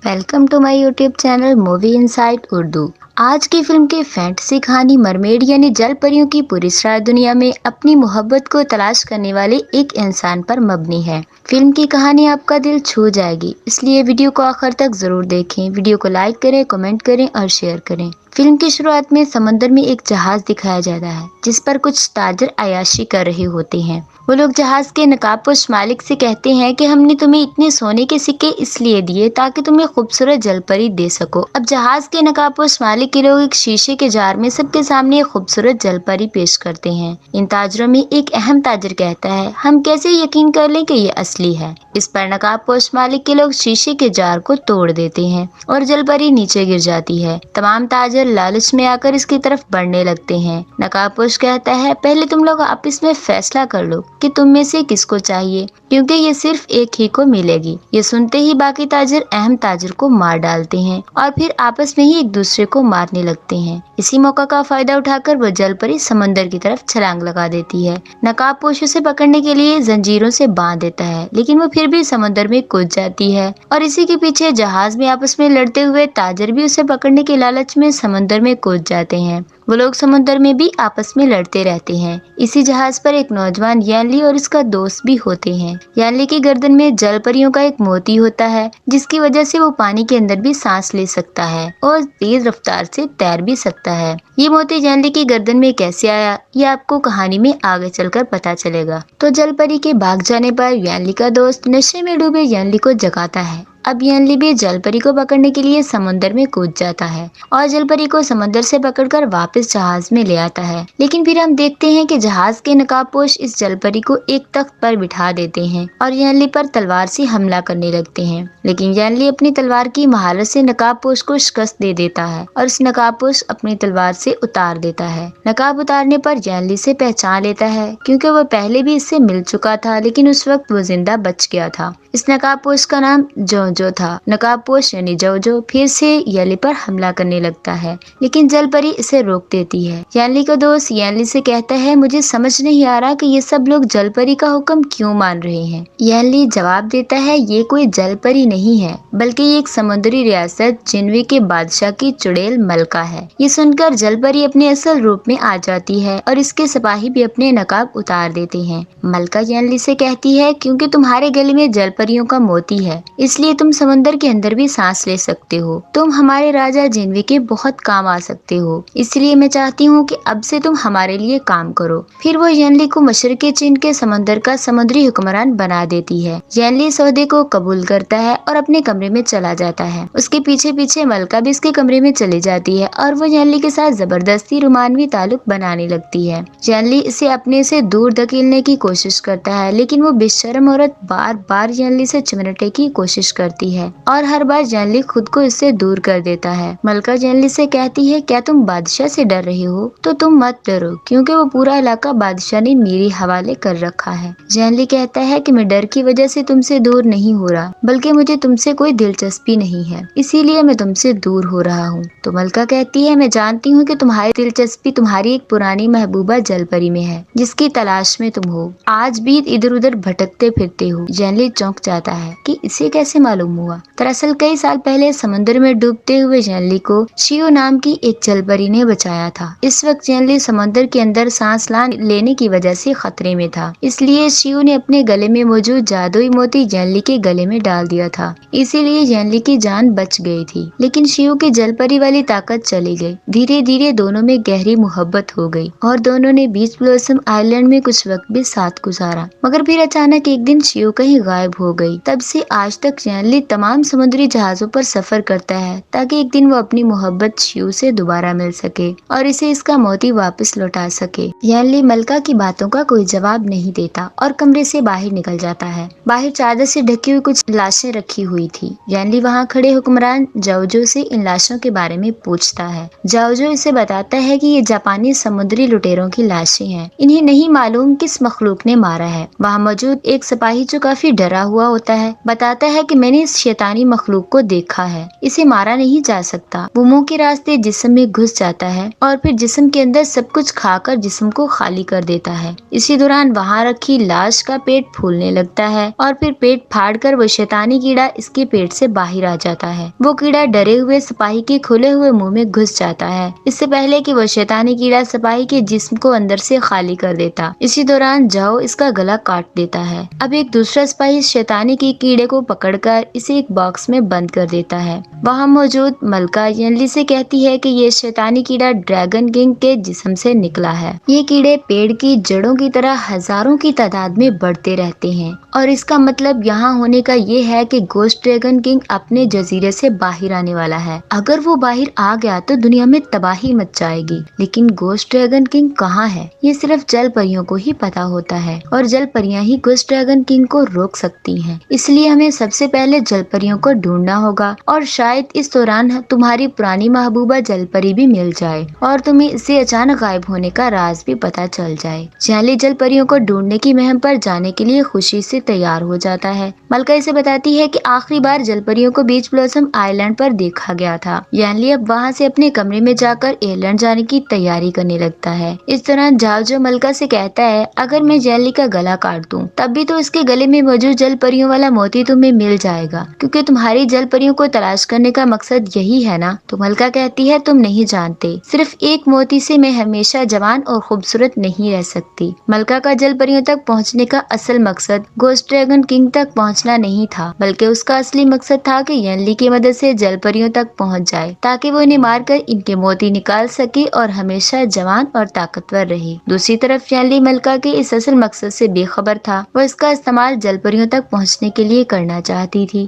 Welcome to my YouTube channel movie insight Urdu. आज की film की फैंटेसी कहानी मरमेड यानी जल परियों की पुरस्कार दुनिया में अपनी मोहब्बत को तलाश करने वाले एक इंसान पर मबनी है। फिल्म की कहानी आपका दिल छू जाएगी, इसलिए वीडियो को आखिर तक जरूर देखें। वीडियो को लाइक करें, कमेंट करें और शेयर करें। फिल्म की शुरुआत में समंदर में एक जहाज दिखाया जाता है जिस पर कुछ ताजर अय्याशी कर रहे होते हैं। वो लोग जहाज के नकाबपोश मालिक से कहते हैं कि हमने तुम्हें इतने सोने के सिक्के इसलिए दिए ताकि तुम्हें खूबसूरत जलपरी दे सको। अब जहाज के नकाबपोश मालिक के लोग एक शीशे के जार में सबके सामने एक खूबसूरत जलपरी पेश करते हैं। इन ताजरों में एक अहम ताजर कहता है, हम कैसे यकीन कर लें कि ये असली है। इस पर नकाबपोश मालिक के लोग शीशे के जार को तोड़ देते हैं और जलपरी नीचे गिर जाती है। तमाम ताजर लालच में आकर इसकी तरफ बढ़ने लगते हैं। नकाबपोश कहता है, पहले तुम लोग आपस में फैसला कर लो कि तुम में से किसको चाहिए, क्योंकि ये सिर्फ एक ही को मिलेगी। ये सुनते ही बाकी ताजर अहम ताजर को मार डालते हैं और फिर आपस में ही एक दूसरे को मारने लगते हैं। इसी मौका का फायदा उठाकर वो जलपरी समंदर की तरफ छलांग लगा देती है। नकाबपोश उसे पकड़ने के लिए जंजीरों से बांध देता है, लेकिन वो फिर भी समंदर में कूद जाती है और इसी के पीछे जहाज में आपस में लड़ते हुए ताजर भी उसे पकड़ने के लालच में समंदर में कूद जाते हैं। वो लोग समुद्र में भी आपस में लड़ते रहते हैं। इसी जहाज पर एक नौजवान यानली और इसका दोस्त भी होते हैं। यानली की गर्दन में जल परियों का एक मोती होता है, जिसकी वजह से वो पानी के अंदर भी सांस ले सकता है और तेज रफ्तार से तैर भी सकता है। ये मोती यानली की गर्दन में कैसे आया, ये आपको कहानी में आगे चलकर पता चलेगा। तो जल परी के भाग जाने पर यानली का दोस्त नशे में डूबे यानली को जगाता है। अब यानली भी जलपरी को पकड़ने के लिए समुद्र में कूद जाता है और जलपरी को समुद्र से पकड़कर वापस जहाज में ले आता है। लेकिन फिर हम देखते हैं कि जहाज के नकाबपोश इस जलपरी को एक तख्त पर बिठा देते हैं और यानली पर तलवार से हमला करने लगते हैं। लेकिन यानली अपनी तलवार की महारत से नकाबपोश को शिकस्त दे देता है और इस नकाबपोश अपनी तलवार से उतार देता है। नकाब उतारने पर यानली से पहचान लेता है, क्योंकि वो पहले भी इससे मिल चुका था, लेकिन उस वक्त वो जिंदा बच गया था। इस नकाबपोश का नाम जो था। नकाबपोश यानी जो फिर से यानली पर हमला करने लगता है, लेकिन जलपरी इसे रोक देती है। यानली का दोस्त यानली से कहता है, मुझे समझ नहीं आ रहा कि ये सब लोग जलपरी का हुक्म क्यों मान रहे हैं। यानली जवाब देता है, ये कोई जलपरी नहीं है, बल्कि ये एक समुद्री रियासत जिन्वी के बादशाह की चुड़ैल मलका है। ये सुनकर जलपरी अपने असल रूप में आ जाती है और इसके सिपाही भी अपने नकाब उतार देते हैं। मलका यानली से कहती है, क्योंकि तुम्हारे गले में जलपरियों का मोती है, इसलिए तुम समंदर के अंदर भी सांस ले सकते हो। तुम हमारे राजा जिन्वी के बहुत काम आ सकते हो, इसलिए मैं चाहती हूँ कि अब से तुम हमारे लिए काम करो। फिर वो यानली को मशरक़ी चीन के समंदर का समुद्री हुक्मरान बना देती है। यानली सौदे को कबूल करता है और अपने कमरे में चला जाता है। उसके पीछे पीछे मलका भी उसके कमरे में चली जाती है और वो यानली के साथ जबरदस्ती रोमानवी ताल्लुक बनाने लगती है। यानली इसे अपने से दूर धकेलने की कोशिश करता है, लेकिन वो बेशर्म औरत बार बार यानली से चिमटने की कोशिश करती है और हर बार यानली खुद को इससे दूर कर देता है। मलका यानली से कहती है, क्या तुम बादशाह से डर रहे हो? तो तुम मत डरो, क्योंकि वो पूरा इलाका बादशाह ने मेरे हवाले कर रखा है। यानली कहता है कि मैं डर की वजह से तुमसे दूर नहीं हो रहा, बल्कि मुझे तुमसे कोई दिलचस्पी नहीं है, इसीलिए मैं तुमसे दूर हो रहा हूँ। तो मलका कहती है, मैं जानती हूँ कि तुम्हारी दिलचस्पी तुम्हारी एक पुरानी महबूबा जलपरी में है, जिसकी तलाश में तुम हो। आज भी इधर उधर भटकते फिरते हो। यानली चौंक जाता है कि इसे कैसे मालूम हुआ। दरअसल कई साल पहले समुद्र में डूबते हुए यानली को शियो नाम की एक जलपरी ने बचाया था। इस वक्त यानली समुद्र के अंदर सांस लेने की वजह से खतरे में था, इसलिए शियो ने अपने गले में मौजूद जादुई मोती यानली के गले में डाल दिया था। इसीलिए यानली की जान बच गई थी, लेकिन शियो की जलपरी वाली ताकत चली गई। धीरे धीरे दोनों में गहरी मोहब्बत हो गई और दोनों ने बीच ब्लॉसम आइलैंड में कुछ वक्त भी साथ गुजारा। मगर फिर अचानक एक दिन शियो कहीं गायब हो गई। तब से आज तक यानली तमाम समुद्री जहाजों पर सफर करता है, ताकि एक दिन वो अपनी मोहब्बत शियो से दोबारा मिल सके और इसे इसका मोती वापस लौटा सके। यानली मलका की बातों का कोई जवाब नहीं देता और कमरे से बाहर निकल जाता है। बाहर चादर से ढकी हुई कुछ लाशें रखी हुई थी। यानली वहाँ खड़े हुक्मरान जाओजो से इन लाशों के बारे में पूछता है। जाओजो इसे बताता है कि ये जापानी समुद्री लुटेरों की लाशें हैं। इन्हें नहीं मालूम किस मखलूक ने मारा है। वहाँ मौजूद एक सिपाही जो काफी डरा हुआ होता है बताता है कि मैंने ने इस शैतानी मखलूक को देखा है, इसे मारा नहीं जा सकता। वो मुंह के रास्ते जिस्म में घुस जाता है और फिर जिस्म के अंदर सब कुछ खाकर जिस्म को खाली कर देता है। इसी दौरान वहाँ रखी लाश का पेट फूलने लगता है और फिर पेट फाड़कर वो शैतानी कीड़ा इसके पेट से बाहर आ जाता है। वो कीड़ा डरे हुए सिपाही के खुले हुए मुंह में घुस जाता है, इससे पहले कि वो शैतानी कीड़ा सिपाही के जिस्म को अंदर से खाली कर देता। इसी दौरान जाओ इसका गला काट देता है। अब एक दूसरा सिपाही शैतानी के कीड़े को पकड़कर इसे एक बॉक्स में बंद कर देता है। वहाँ मौजूद मलका यनली से कहती है कि ये शैतानी कीड़ा ड्रैगन किंग के जिस्म से निकला है। ये कीड़े पेड़ की जड़ों की तरह हजारों की तादाद में बढ़ते रहते हैं और इसका मतलब यहाँ होने का ये है कि गोस्ट ड्रैगन किंग अपने जजीरे से बाहर आने वाला है। अगर वो बाहर आ गया तो दुनिया में तबाही मच जाएगी। लेकिन गोस्ट ड्रैगन किंग कहाँ है, ये सिर्फ जल परियों को ही पता होता है और जल परियां ही गोस्ट ड्रैगन किंग को रोक सकती हैं। इसलिए हमें सबसे पहले जल परियों को ढूंढना होगा और शायद इस दौरान तुम्हारी पुरानी महबूबा जल परी भी मिल जाए और तुम्हें इससे अचानक गायब होने का राज भी पता चल जाए। जैली जल परियों को ढूंढने की मुहिम पर जाने के लिए खुशी से तैयार हो जाता है। मलका इसे बताती है कि आखिरी बार जल परियों को बीच ब्लॉसम आइलैंड पर देखा गया था। यानली अब वहाँ से अपने कमरे में जाकर एयरलैंड जाने की तैयारी करने लगता है। इस दौरान जाओ मलका से कहता है, अगर मैं जैली का गला काट दूं तब भी तो इसके गले में मौजूद जल परियों वाला मोती तुम्हें मिल जाएगा, क्योंकि तुम्हारी जल परियों को तलाश करने का मकसद यही है ना। तो मलका कहती है, तुम नहीं जानते, सिर्फ एक मोती से मैं हमेशा जवान और खूबसूरत नहीं रह सकती। मलका का जल परियों तक पहुँचने का असल मकसद गोस्ट ड्रैगन किंग तक पहुँचना नहीं था, बल्कि उसका असली मकसद था कि यनली की मदद से जल परियों तक पहुँच जाए ताकि वो इन्हें मारकर इनके मोती निकाल सके और हमेशा जवान और ताकतवर रहे। दूसरी तरफ यनली मलका के इस असल मकसद से बेखबर था। वो इसका इस्तेमाल जल परियों तक पहुँचने के लिए करना चाहती थी।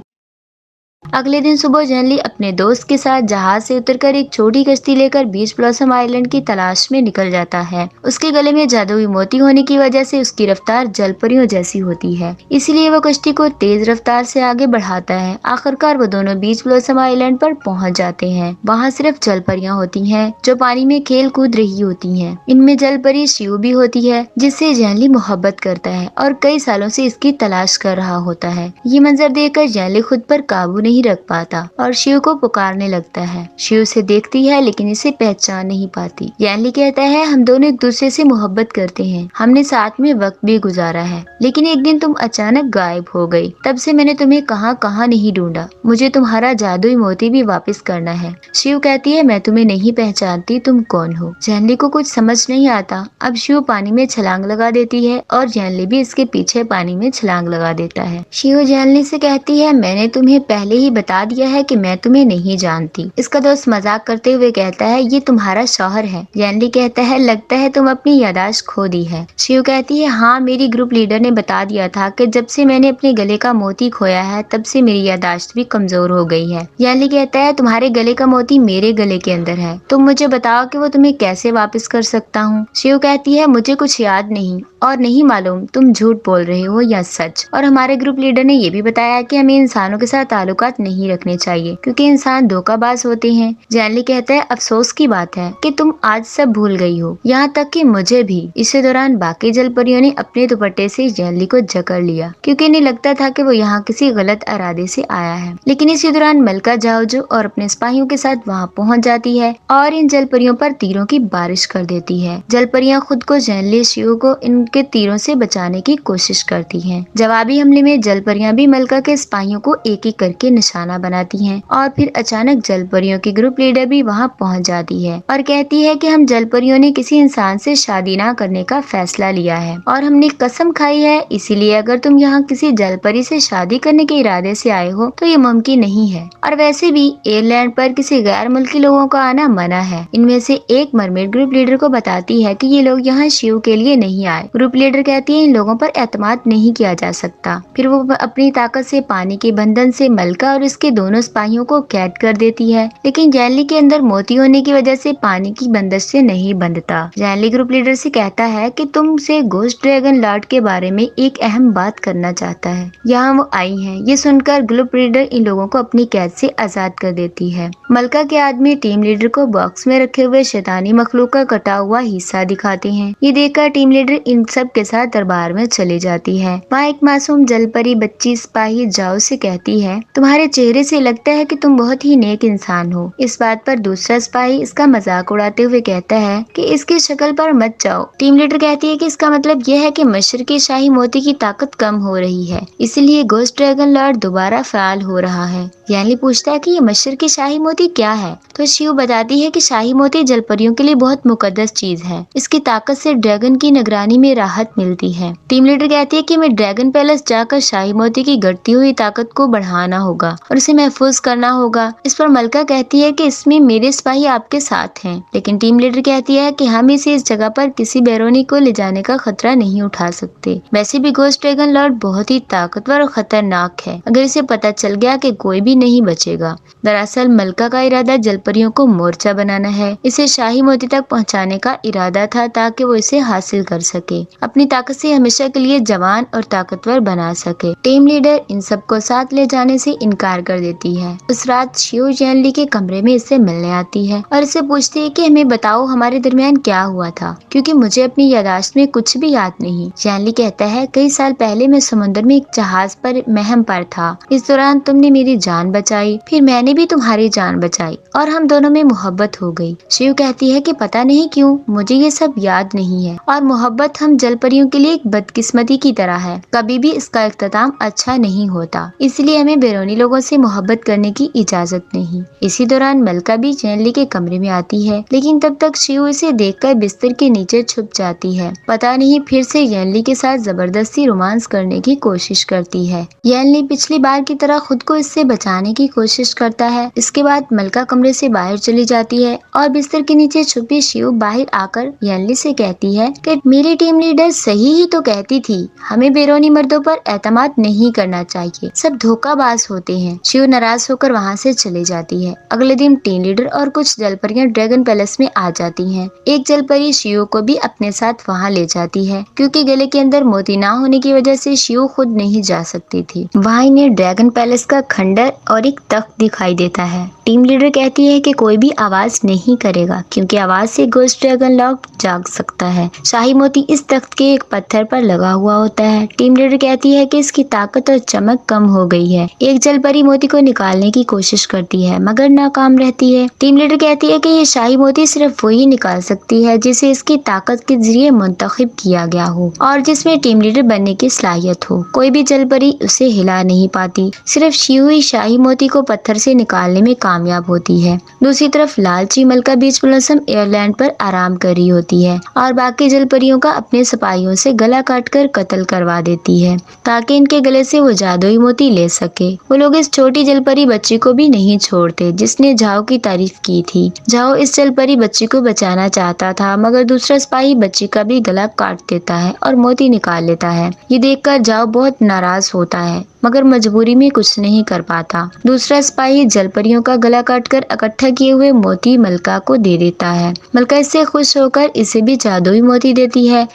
अगले दिन सुबह जैनली अपने दोस्त के साथ जहाज से उतरकर एक छोटी कश्ती लेकर बीच ब्लॉसम आइलैंड की तलाश में निकल जाता है। उसके गले में जादुई मोती होने की वजह से उसकी रफ्तार जल परियों जैसी होती है, इसलिए वो कश्ती को तेज रफ्तार से आगे बढ़ाता है। आखिरकार वो दोनों बीच ब्लॉसम आइलैंड पर पहुंच जाते हैं। वहाँ सिर्फ जल परियां होती हैं जो पानी में खेल कूद रही होती हैं। इनमें जल परी शिव भी होती है, जिससे जैनली मोहब्बत करता है और कई सालों से इसकी तलाश कर रहा होता है। ये मंजर देखकर जैनली खुद पर काबू नहीं रख पाता और शिव को पुकारने लगता है। शिव उसे देखती है लेकिन इसे पहचान नहीं पाती। जैनली कहता है, हम दोनों एक दूसरे से मोहब्बत करते हैं, हमने साथ में वक्त भी गुजारा है, लेकिन एक दिन तुम अचानक गायब हो गई। तब से मैंने तुम्हें कहाँ कहाँ नहीं ढूंढा। मुझे तुम्हारा जादुई मोती भी वापस करना है। शिव कहती है, मैं तुम्हें नहीं पहचानती, तुम कौन हो। जैनली को कुछ समझ नहीं आता। अब शिव पानी में छलांग लगा देती है और जैनली भी इसके पीछे पानी में छलांग लगा देता है। शिव जैनली से कहती है, मैंने तुम्हें पहले ही बता दिया है कि मैं तुम्हें नहीं जानती। इसका दोस्त मजाक करते हुए कहता है, ये तुम्हारा शौहर है। जैनली कहता है, लगता है तुम अपनी यादाश्त खो दी है। शिव कहती है, हाँ, मेरी ग्रुप लीडर ने बता दिया था कि जब से मैंने अपने गले का मोती खोया है तब से मेरी यादाश्त भी कमजोर हो गई है। जैनली कहता है, तुम्हारे गले का मोती मेरे गले के अंदर है, तुम मुझे बताओ कि वो तुम्हें कैसे वापस कर सकता हूँ। शिव कहती है, मुझे कुछ याद नहीं और नहीं मालूम तुम झूठ बोल रहे हो या सच। और हमारे ग्रुप लीडर ने ये भी बताया कि हमें इंसानों के साथ ताल्लुकात नहीं रखने चाहिए क्योंकि इंसान धोखाबाज होते हैं। जैनली कहता है, अफसोस की बात है कि तुम आज सब भूल गई हो, यहाँ तक कि मुझे भी। इसी दौरान बाकी जल परियों ने अपने दुपट्टे से जैनली को जकड़ लिया क्योंकि इन्हें लगता था कि वो यहाँ किसी गलत इरादे से आया है। लेकिन इसी दौरान मलका जाओजो और अपने सिपाहियों के साथ वहाँ पहुँच जाती है और इन जल परियों पर तीरों की बारिश कर देती है। जल परियां खुद को जैनली शिव को इनके तीरों से बचाने की कोशिश करती हैं। जवाबी हमले में जल परियां भी मलका के सिपाहियों को एक एक करके निशाना बनाती हैं और फिर अचानक जल परियों की ग्रुप लीडर भी वहां पहुंच जाती है और कहती है कि हम जल परियों ने किसी इंसान से शादी ना करने का फैसला लिया है और हमने कसम खाई है, इसीलिए अगर तुम यहाँ किसी जल परी से शादी करने के इरादे से आए हो तो ये मुमकिन नहीं है। और वैसे भी एयरलैंड पर किसी गैर मुल्की लोगों का आना मना है। इनमें से एक मरमेड ग्रुप लीडर को बताती है कि ये लोग यहाँ शिव के लिए नहीं आए। ग्रुप लीडर कहती है, इन लोगों पर एतमाद नहीं किया जा सकता। फिर वो अपनी ताकत से पानी के बंधन से मलका मलका और इसके दोनों सिपाहियों को कैद कर देती है, लेकिन जैनली के अंदर मोती होने की वजह से पानी की बंदिश से नहीं बंधता। जैनली ग्रुप लीडर से कहता है कि तुमसे घोस्ट ड्रैगन लॉर्ड के बारे में एक अहम बात करना चाहता है। यहाँ वो आई हैं। ये सुनकर ग्रुप लीडर इन लोगों को अपनी कैद से आजाद कर देती है। मलका के आदमी टीम लीडर को बॉक्स में रखे हुए शैतानी मखलूक का कटा हुआ हिस्सा दिखाते हैं। ये देखकर टीम लीडर इन सब के साथ दरबार में चली जाती है। वहाँ एक मासूम जलपरी बच्ची सिपाही जाओ से कहती है, तुम्हारे चेहरे से लगता है कि तुम बहुत ही नेक इंसान हो। इस बात पर दूसरा सिपाही इसका मजाक उड़ाते हुए कहता है कि इसकी शक्ल पर मत जाओ। टीम लीडर कहती है कि इसका मतलब यह है कि मशरकी शाही मोती की ताकत कम हो रही है, इसलिए घोस्ट ड्रैगन लॉर्ड दोबारा फराल हो रहा है। यानी पूछता है कि ये मशरकी शाही मोती क्या है, तो शिव बताती है कि शाही मोती जलपरियों के लिए बहुत मुकद्दस चीज है। इसकी ताकत से ड्रैगन की निगरानी में राहत मिलती है। टीम लीडर कहती है कि हमें ड्रैगन पैलेस जाकर शाही मोती की घटती हुई ताकत को बढ़ाना होगा और उसे महफूज करना होगा। इस पर मलका कहती है कि इसमें मेरे सिपाही आपके साथ हैं, लेकिन टीम लीडर कहती है कि हम इसे इस जगह पर किसी बैरोनी को ले जाने का खतरा नहीं उठा सकते। वैसे भी घोस्ट ड्रैगन लॉर्ड बहुत ही ताकतवर और खतरनाक है, अगर इसे पता चल गया कि कोई भी नहीं बचेगा। दरअसल मलका का इरादा जलपरियों को मोर्चा बनाना है। इसे शाही मोती तक पहुंचाने का इरादा था ताकि वो इसे हासिल कर सके, अपनी ताकत से हमेशा के लिए जवान और ताकतवर बना सके। टीम लीडर इन सबको साथ ले जाने से इनकार कर देती है। उस रात शिव जैनली के कमरे में इससे मिलने आती है और इससे पूछती है कि हमें बताओ हमारे दरमियान क्या हुआ था, क्योंकि मुझे अपनी यादाश्त में कुछ भी याद नहीं। जैनली कहता है, कई साल पहले मैं समुद्र में एक जहाज पर महम पर था। इस दौरान तुमने मेरी जान बचाई, फिर मैंने भी तुम्हारी जान बचाई और हम दोनों में मोहब्बत हो गई। शिव कहती है कि पता नहीं क्यों मुझे ये सब याद नहीं है, और मोहब्बत हम जलपरियों के लिए एक बदकिस्मती की तरह है, कभी भी इसका इख्तिताम अच्छा नहीं होता, इसलिए हमें बैरूनी लोगों से मोहब्बत करने की इजाजत नहीं। इसी दौरान मलका भी जैनली के कमरे में आती है, लेकिन तब तक शिव इसे देखकर बिस्तर के नीचे छुप जाती है। पता नहीं फिर से जैनली के साथ जबरदस्ती रोमांस करने की कोशिश करती है। जैनली पिछली बार की तरह खुद को इससे बचाने की कोशिश करता है। इसके बाद मलका कमरे से बाहर चली जाती है और बिस्तर के नीचे छुपी शिव बाहर आकर जैनली से कहती है कि मेरी टीम लीडर सही ही तो कहती थी, हमें बैरूनी मर्दों पर एतमाद नहीं करना चाहिए, सब धोखाबाज होते हैं। शिव नाराज होकर वहाँ से चली जाती है। अगले दिन टीम लीडर और कुछ जलपरियां ड्रैगन पैलेस में आ जाती हैं। एक जलपरी शिव को भी अपने साथ वहाँ ले जाती है, क्योंकि गले के अंदर मोती ना होने की वजह से शिव खुद नहीं जा सकती थी। वहाँ इन्हें ड्रैगन पैलेस का खंडर और एक तख्त दिखाई देता है। टीम लीडर कहती है कि कोई भी आवाज नहीं करेगा, क्योंकि आवाज से घोस्ट ड्रैगन लॉर्ड जाग सकता है। शाही मोती इस तख्त के एक पत्थर पर लगा हुआ होता है। टीम लीडर कहती है कि इसकी ताकत और चमक कम हो गई है। एक जलपरी मोती को निकालने की कोशिश करती है, मगर नाकाम रहती है। टीम लीडर कहती है कि ये शाही मोती सिर्फ वही निकाल सकती है जिसे इसकी ताकत के जरिए मुंतखब किया गया हो और जिसमें टीम लीडर बनने की सलाहियत हो। कोई भी जलपरी उसे हिला नहीं पाती, सिर्फ शिव ही शाही मोती को पत्थर से निकालने में कामयाब होती है। दूसरी तरफ लालची मलका बीच ब्लॉसम एयरलैंड पर आराम कर रही होती है और बाकी जलपरियों का अपने सिपाहियों से गला काटकर कत्ल करवा देती है, ताकि इनके गले से वो जादुई मोती ले सके। वो लोग इस छोटी जलपरी बच्ची को भी नहीं छोड़ते जिसने झाओ की तारीफ की थी। झाओ इस जलपरी बच्ची को बचाना चाहता था, मगर दूसरा सिपाही बच्ची का भी गला काट देता है और मोती निकाल लेता है। ये देखकर झाओ बहुत नाराज होता है, मगर मजबूरी में कुछ नहीं कर पाता। दूसरा सिपाही जलपरियों का गला काटकर इकट्ठा किए हुए मोती मलका को दे देता है। मलका इससे खुश होकर इसे भी जादुई मोती देती है।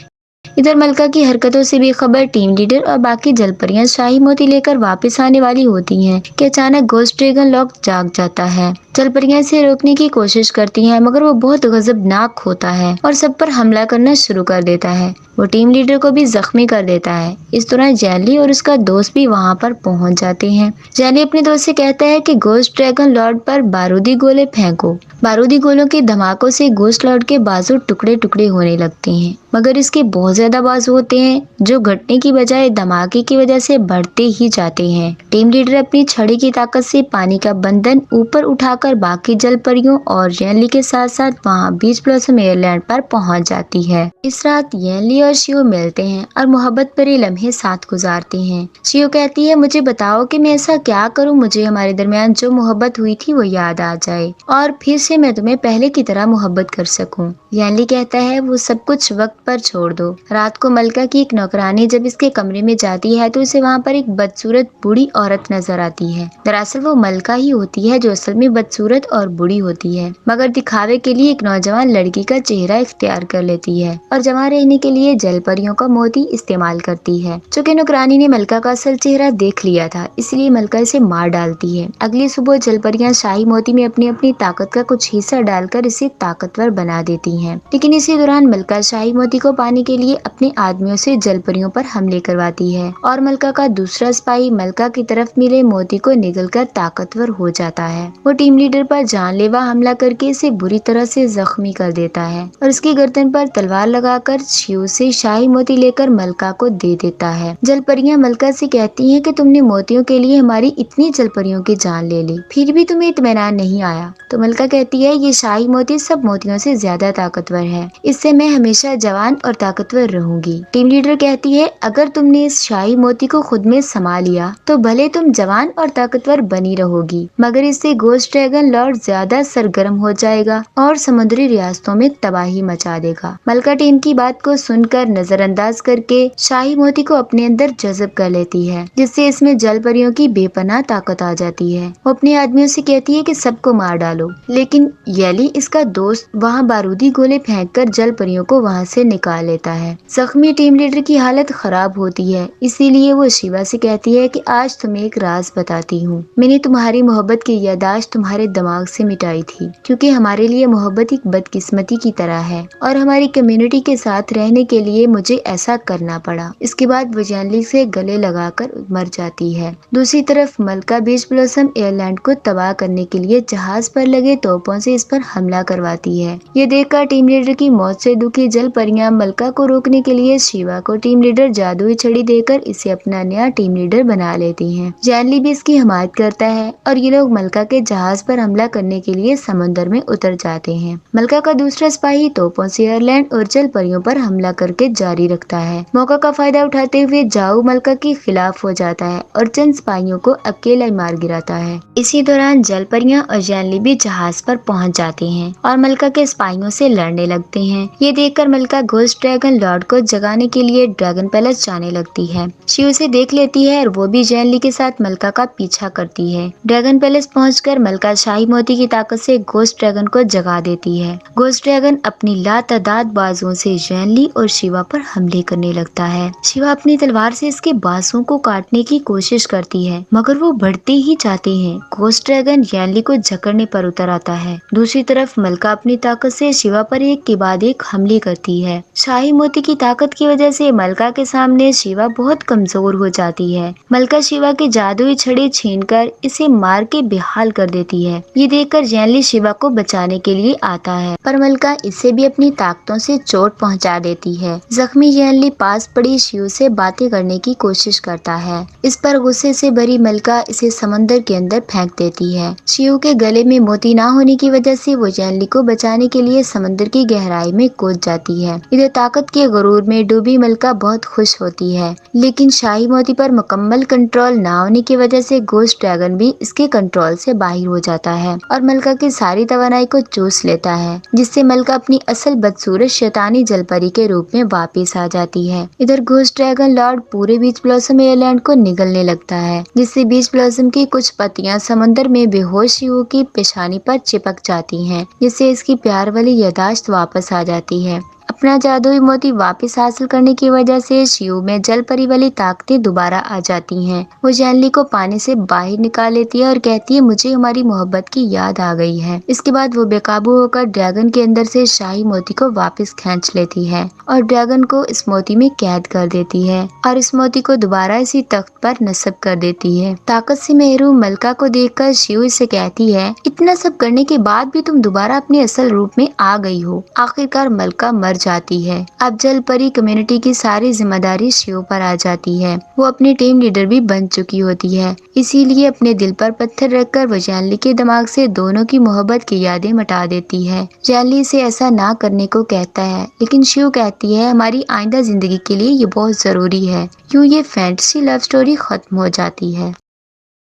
इधर मलका की हरकतों से बेखबर टीम लीडर और बाकी जलपरियां शाही मोती लेकर वापस आने वाली होती हैं कि अचानक घोस्ट ड्रैगन लॉर्ड जाग जाता है। जलपरियां इसे रोकने की कोशिश करती हैं, मगर वो बहुत गजबनाक होता है और सब पर हमला करना शुरू कर देता है। वो टीम लीडर को भी जख्मी कर देता है। इस दौरान जैनली और उसका दोस्त भी वहाँ पर पहुँच जाते हैं। जैनली अपने दोस्त से कहता है कि घोस्ट ड्रैगन लॉर्ड पर बारूदी गोले फेंको। बारूदी गोलों के धमाकों से घोस्ट लॉर्ड के बाजू टुकड़े टुकड़े होने लगते हैं, मगर इसके बहुत ज्यादा बाजू होते हैं जो घटने की बजाय धमाके की वजह से बढ़ते ही जाते हैं। टीम लीडर अपनी छड़ी की ताकत से पानी का बंधन ऊपर उठाकर कर बाकी जल परियों और येनली के साथ साथ वहाँ बीच ब्लॉसम आइलैंड पर पहुँच जाती है। इस रात येनली और शियो मिलते हैं और मोहब्बत भरे लम्हे साथ गुजारते हैं। शियो कहती है, मुझे बताओ कि मैं ऐसा क्या करूं मुझे हमारे दरमियान जो मोहब्बत हुई थी वो याद आ जाए और फिर से मैं तुम्हें पहले की तरह मोहब्बत कर सकूं। येनली कहता है, वो सब कुछ वक्त पर छोड़ दो। रात को मलका की एक नौकरानी जब इसके कमरे में जाती है तो उसे वहाँ पर एक बदसूरत बूढ़ी औरत नजर आती है। दरअसल वो मलका ही होती है जो असल में बदसूरत और बूढ़ी होती है, मगर दिखावे के लिए एक नौजवान लड़की का चेहरा इख्तियार कर लेती है और जमा रहने के लिए जल परियों का मोती इस्तेमाल करती है। चूँकि नौकरानी ने मलका का असल चेहरा देख लिया था, इसलिए मलका इसे मार डालती है। अगली सुबह जल परियां शाही मोती में अपनी अपनी ताकत का कुछ हिस्सा डालकर इसे ताकतवर बना देती हैं। लेकिन इसी दौरान मलका शाही मोती को पाने के लिए अपने आदमियों से जल परियों पर हमले करवाती है और मलका का दूसरा सिपाही मलका की तरफ मिले मोती को निगलकर ताकतवर हो जाता है। वो टीम लीडर पर जानलेवा हमला करके इसे बुरी तरह से जख्मी कर देता है और उसकी गर्दन पर तलवार लगाकर शियो से शाही मोती लेकर मलका को दे देता है। जल परियां मलका से कहती हैं कि तुमने मोतियों के लिए हमारी इतनी जल परियों की जान ले ली, फिर भी तुम्हें इत्मीनान नहीं आया। तो मलका कहती है, ये शाही मोती सब मोतियों से ज्यादा ताकतवर है, इससे मैं हमेशा जवान और ताकतवर रहूंगी। टीम लीडर कहती है, अगर तुमने इस शाही मोती को खुद में समा लिया तो भले तुम जवान और ताकतवर बनी रहोगी, मगर इससे घोस्ट ड्रैगन लॉर्ड ज्यादा सरगर्म हो जाएगा और समुद्री रियासतों में तबाही मचा देगा। मलका टीम की बात को सुनकर नजरअंदाज करके शाही मोती को अपने अंदर जज़ब कर लेती है, जिससे इसमें जल परियों की बेपनाह ताकत आ जाती है। वो अपने आदमियों से कहती है कि सबको मार डालो, लेकिन येली इसका दोस्त वहाँ बारूदी गोले फेंककर जल परियों को वहाँ से निकाल लेता है। जख्मी टीम लीडर की हालत खराब होती है, इसीलिए वो शिवा से कहती है कि आज तुम्हें एक राज बताती हूँ। मैंने तुम्हारी मोहब्बत की यादाश्त तुम्हारे दिमाग से मिटाई थी, क्योंकि हमारे लिए मोहब्बत एक बदकिस्मती की तरह है और हमारी कम्युनिटी के साथ रहने के लिए मुझे ऐसा करना पड़ा। इसके बाद वो येनली से गले लगाकर मर जाती है। दूसरी तरफ मलका बीच ब्लॉसम आइलैंड को तबाह करने के लिए जहाज पर लगे तोपों से इस पर हमला करवाती है। ये देखकर टीम लीडर की मौत से दुखी जल परियां मलका को रोकने के लिए शिवा को टीम लीडर जादुई छड़ी देकर इसे अपना नया टीम लीडर बना लेती हैं। येनली भी इसकी हिमायत करता है और ये लोग मलका के जहाज पर हमला करने के लिए समुद्र में उतर जाते हैं। मलका का दूसरा सिपाही तोपों से आइलैंड और जल परियों पर हमला करके जारी रखता है। मौका का फायदा उठाते हुए जाऊ मलका के खिलाफ हो जाता है और चंद सिपाहियों को अकेला मार गिराता है। इसी दौरान जल परियां और येनली भी जहाज पर पहुंच जाते हैं और मलका के सिपाहियों से लड़ने लगते हैं। ये देखकर मलका घोस्ट ड्रैगन लॉर्ड को जगाने के लिए ड्रैगन पैलेस जाने लगती है। शिव उसे देख लेती है और वो भी येनली के साथ मलका का पीछा करती है। ड्रैगन पैलेस पहुंचकर मलका शाही मोती की ताकत से घोस्ट ड्रैगन को जगा देती है। घोस्ट ड्रैगन अपनी लातादाद बाजुओं से येनली और शिवा पर हमले करने लगता है। शिवा अपनी तलवार से इसके बाजुओं को काटने की कोशिश करती है, मगर वो बढ़ते ही जाते हैं। घोस्ट ड्रैगन येनली को जकड़ने पर उतर आता है। दूसरी तरफ मलका अपनी ताकत से शिवा पर एक के बाद एक हमले करती है। शाही मोती की ताकत की वजह से मलका के सामने शिवा बहुत कमजोर हो जाती है। मलका शिवा की जादुई छड़ी छीनकर इसे मार के बेहाल कर देती है। ये देखकर येनली शिवा को बचाने के लिए आता है, पर मलका इसे भी अपनी ताकतों से चोट पहुंचा देती है। जख्मी येनली पास पड़ी शिव से बातें करने की कोशिश करता है। इस पर गुस्से से भरी मलका इसे समंदर के अंदर फेंक देती है। शिव के गले में मोती ना होने की वजह से वो येनली को बचाने के लिए समंदर की गहराई में कूद जाती है। इधर ताकत के गुरूर में डूबी मलका बहुत खुश होती है, लेकिन शाही मोती पर मुकम्मल कंट्रोल ना होने की वजह से घोस्ट ड्रैगन भी इसके कंट्रोल से बाहर हो जाता है और मलका की सारी तवानाई को चूस लेता है, जिससे मलका अपनी असल बदसूरत शैतानी जलपरी के रूप में वापस आ जाती है। इधर घोस्ट ड्रैगन लॉर्ड पूरे बीच ब्लॉसम आइलैंड को निगलने लगता है, जिससे बीच ब्लॉसम की कुछ पत्तियां समंदर में बेहोश शिव की पेशानी पर चिपक जाती हैं, जिससे इसकी प्यार वाली यादाश्त वापस आ जाती है। अपना जादुई मोती वापस हासिल करने की वजह से शिव में जल परी वाली ताकतें दोबारा आ जाती हैं। वो येनली को पानी से बाहर निकाल लेती है और कहती है, मुझे हमारी मोहब्बत की याद आ गई है। इसके बाद वो बेकाबू होकर ड्रैगन के अंदर से शाही मोती को वापस खींच लेती है और ड्रैगन को इस मोती में कैद कर देती है और इस मोती को दोबारा इसी तख्त पर नस्ब कर देती है। ताकत से महरूम मलका को देखकर शिव इसे कहती है, इतना सब करने के बाद भी तुम दोबारा अपने असल रूप में आ गई हो। आखिरकार मलका मर مر جاتی ہے۔ اب جل پری کمیونٹی کی ساری ذمہ داری شیو پر آ جاتی ہے۔ وہ اپنی ٹیم لیڈر بھی بن چکی ہوتی ہے، اسی لیے اپنے دل پر پتھر رکھ کر وہ جینلی کے دماغ سے دونوں کی محبت کی یادیں مٹا دیتی ہے۔ جینلی سے ایسا نہ کرنے کو کہتا ہے، لیکن شیو کہتی ہے ہماری آئندہ زندگی کے لیے یہ بہت ضروری ہے۔ یوں یہ فینٹیسی لو سٹوری ختم ہو جاتی ہے۔